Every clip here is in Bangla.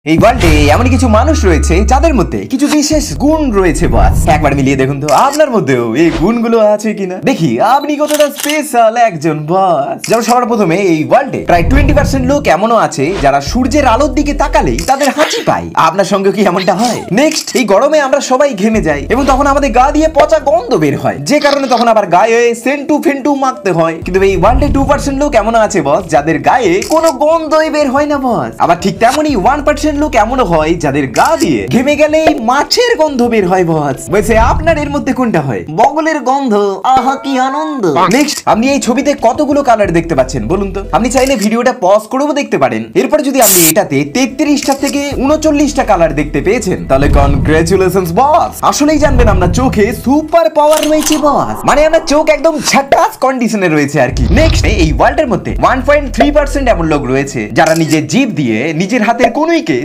এই ওয়ার্ল্ডে এমন কিছু মানুষ রয়েছে যাদের মধ্যে কিছু বিশেষ গুণ রয়েছে বস। একবার মিলিয়ে দেখুন তো আপনার মধ্যেও এই গুণগুলো আছে কিনা, দেখি আপনি কতটা স্পেশাল একজন বস। যেমন সবার প্রথমে এই ওয়ার্ল্ডে প্রায় 20% লোক এমনও আছে যারা সূর্যের আলোর দিকে তাকালেই তাদের হাঁচি পায়। আপনার সঙ্গে কি এমনটা হয়? নেক্সট, এই গরমে আমরা সবাই ঘেমে যাই এবং তখন আমাদের গা দিয়ে পচা গন্ধ বের হয়, যে কারণে তখন আবার গায়ে সেন্টু ফেন্টু মাখতে হয়। কিন্তু এই ওয়ার্ল্ডে 2% লোক এমনও আছে বস যাদের গায়ে কোনো গন্ধই বের হয় না বস। আবার ঠিক তেমনই 1% লোক এমনও হয় যাদের গা দিয়ে ঘেমে গেলেই মাছের গন্ধ বের হয় বস। বলছে আপনার এর মধ্যে কোনটা হয়? বগলের গন্ধ। আহা কি আনন্দ। নেক্সট, আপনি এই ছবিতে কতগুলো কালার দেখতে পাচ্ছেন বলুন তো? আপনি চাইলে ভিডিওটা পজ করেও দেখতে পারেন। এরপর যদি আপনি এটাতে 33টা থেকে 39টা কালার দেখতে পেয়েছেন তাহলে কনগ্রাচুলেশনস বস। আসলেই জানবেন আপনার চোখে সুপার পাওয়ার রয়েছে বস, মানে আপনার চোখ একদম ঝাকাস কন্ডিশনে রয়েছে আর কি। নেক্সট, এই ওয়ার্ল্ডের মধ্যে 1.3% এমন লোক রয়েছে যারা নিজের জিভ দিয়ে নিজের হাতের কনুইকে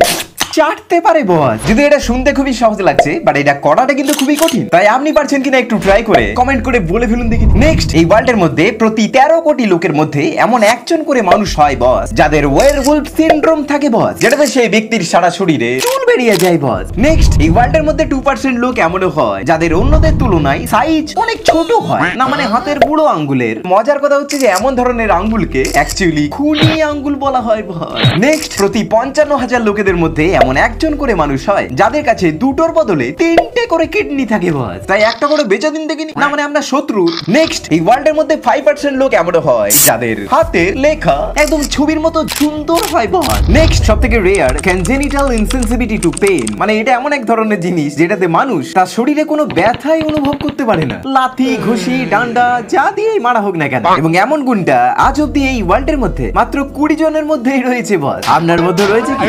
চাটতে পারে বস। যদি এটা শুনতে খুবই সহজ লাগছে, বাট এটা করাটা কিন্তু খুবই কঠিন। তাই আপনি পারছেন কিনা একটু ট্রাই করে কমেন্ট করে বলে ফেলুন দেখি। নেক্সট, এই ওয়ার্ল্ডের মধ্যে প্রতি 13 কোটি লোকের মধ্যে এমন একজন করে মানুষ হয় বস যাদের ওয়ারউলফ সিনড্রোম থাকে বস, যেটাতে সেই ব্যক্তির সারা শরীরে চুল বেরিয়ে যায় বস। নেক্সট, এই ওয়ার্ল্ডের মধ্যে 2% লোক এমনও হয় যাদের অন্যদের তুলনায় সাইজ অনেক ছোট হয়, না মানে হাতের বুড়ো আঙ্গুলের। মজার কথা হচ্ছে যে এমন ধরনের আঙ্গুলকে অ্যাকচুয়ালি খুনি আঙ্গুল বলা হয় বস। নেক্সট, প্রতি 55,000 লোকেদের মধ্যে এমন একজন করে মানুষ হয় যাদের কাছে দুটোর বদলে 3টে করে কিডনি থাকে বস। তাই একটা করে বেচে দিন দেখিনি, না মানে আমরা শত্রু। নেক্সট, এই ওয়ার্ল্ডের মধ্যে 5% লোক এমন হয় যাদের হাতের লেখা একদম ছবির মতো সুন্দর হয় বস। নেক্সট, সবথেকে রেয়ার কনজেনিটাল ইনসেনসিটিভিটি টু পেইন, মানে এটা এমন এক ধরনের জিনিস যেটাতে মানুষ তার শরীরে কোনো ব্যথাই অনুভব করতে পারে না, লাথি ঘুষি ডান্ডা যা দিয়েই মারা হোক না কেন। এবং এমন গুণটা আজ অব্দি এই ওয়ার্ল্ডের মধ্যে মাত্র 20 জনের মধ্যেই রয়েছে বস। আপনার মধ্যে রয়েছে কি?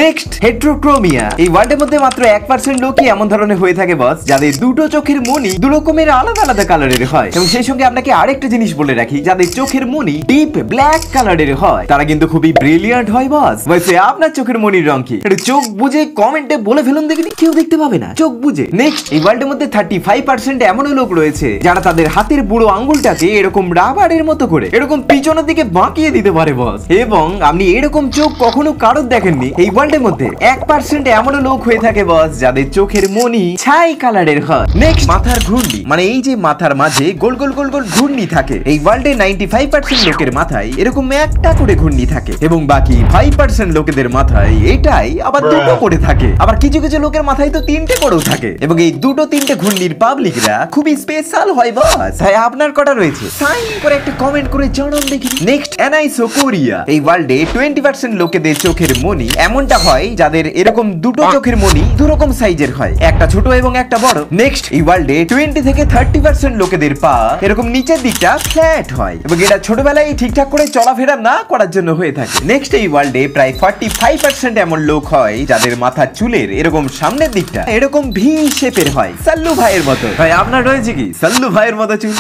নেক্সট, হেট্রোক্রোমিয়া। এই ওয়ার্ল্ডের মধ্যে মাত্র 1% লোকই এমন ধরনের হয়ে থাকে বস যাদের দুটো চোখের মনি দু রকমের আলাদা আলাদা কালারের হয়। এবং সেই সঙ্গে আপনাকে আরেকটা জিনিস বলে রাখি, যাদের চোখের মনি ডিপ ব্ল্যাক কালারের হয় তারা কিন্তু খুবই ব্রিলিয়ান্ট হয় বস। বলছে আপনার চোখের মনির রং কি? একটু চোখ বুঝে কমেন্টে বলে ফেলুন দেখিনি, কেউ দেখতে পাবে না, চোখ বুঝে। নেক্সট, এই ওয়ার্ল্ডের মধ্যে 35% এমনও লোক রয়েছে যারা তাদের হাতের বুড়ো আঙ্গুলটাকে এরকম রাবারের মতো করে এরকম পিছনের দিকে বাঁকিয়ে দিতে পারে বস। এবং আপনি এরকম চোখ কখনো কারোর দেখেননি। এই ওয়ার্ল্ডের মধ্যে 1% এমনও লোক হয়ে থাকে বস যাদের চোখের মনি ছাই কালারের হয়। নেক্সট, মাথার ঘূর্ণি, মানে এই যে মাথার মাঝে গোল গোল গোল গোল ঘূর্ণি থাকে। এই ওয়ার্ল্ডে 95% লোকের মাথায় এরকম একটা করে ঘূর্ণি থাকে এবং বাকি 5% লোকেদের মাথায় এটাই আবার দুটো করে থাকে। আবার কিছু কিছু লোকের মাথায় তো 3টে করেও থাকে। এবং এই দুটো 3টে ঘূর্ণির পাবলিকরা খুবই স্পেশাল হয় বস। তাই আপনার কটা রয়েছে সাইন করে একটা কমেন্ট করে জানান দেখি। নেক্সট, অ্যানাইসোকোরিয়া। এই ওয়ার্ল্ডে 20% লোকেদের চোখের মনি এমনটা হয় যাদের এরকম দুটো চোখের মনি দু রকম সাইজের হয়, একটা ছোট এবং একটা বড়। নেক্সট, এই ওয়ার্ল্ডে 20 থেকে 30% লোকেদের পা এরকম নিচের দিকটা ফ্ল্যাট হয় এবং এটা ছোটবেলায় ঠিকঠাক করে চলাফেরা না করার জন্য হয়ে থাকে। নেক্সট, এই ওয়ার্ল্ডে প্রায় 45% এমন লোক হয় যাদের মাথার চুলের এরকম সামনের দিকটা এরকম ভি শেপের হয়, সাল্লু ভাইয়ের মতো। ভাই আপনার রয়েছে কি সাল্লু ভাইয়ের মতো চুল?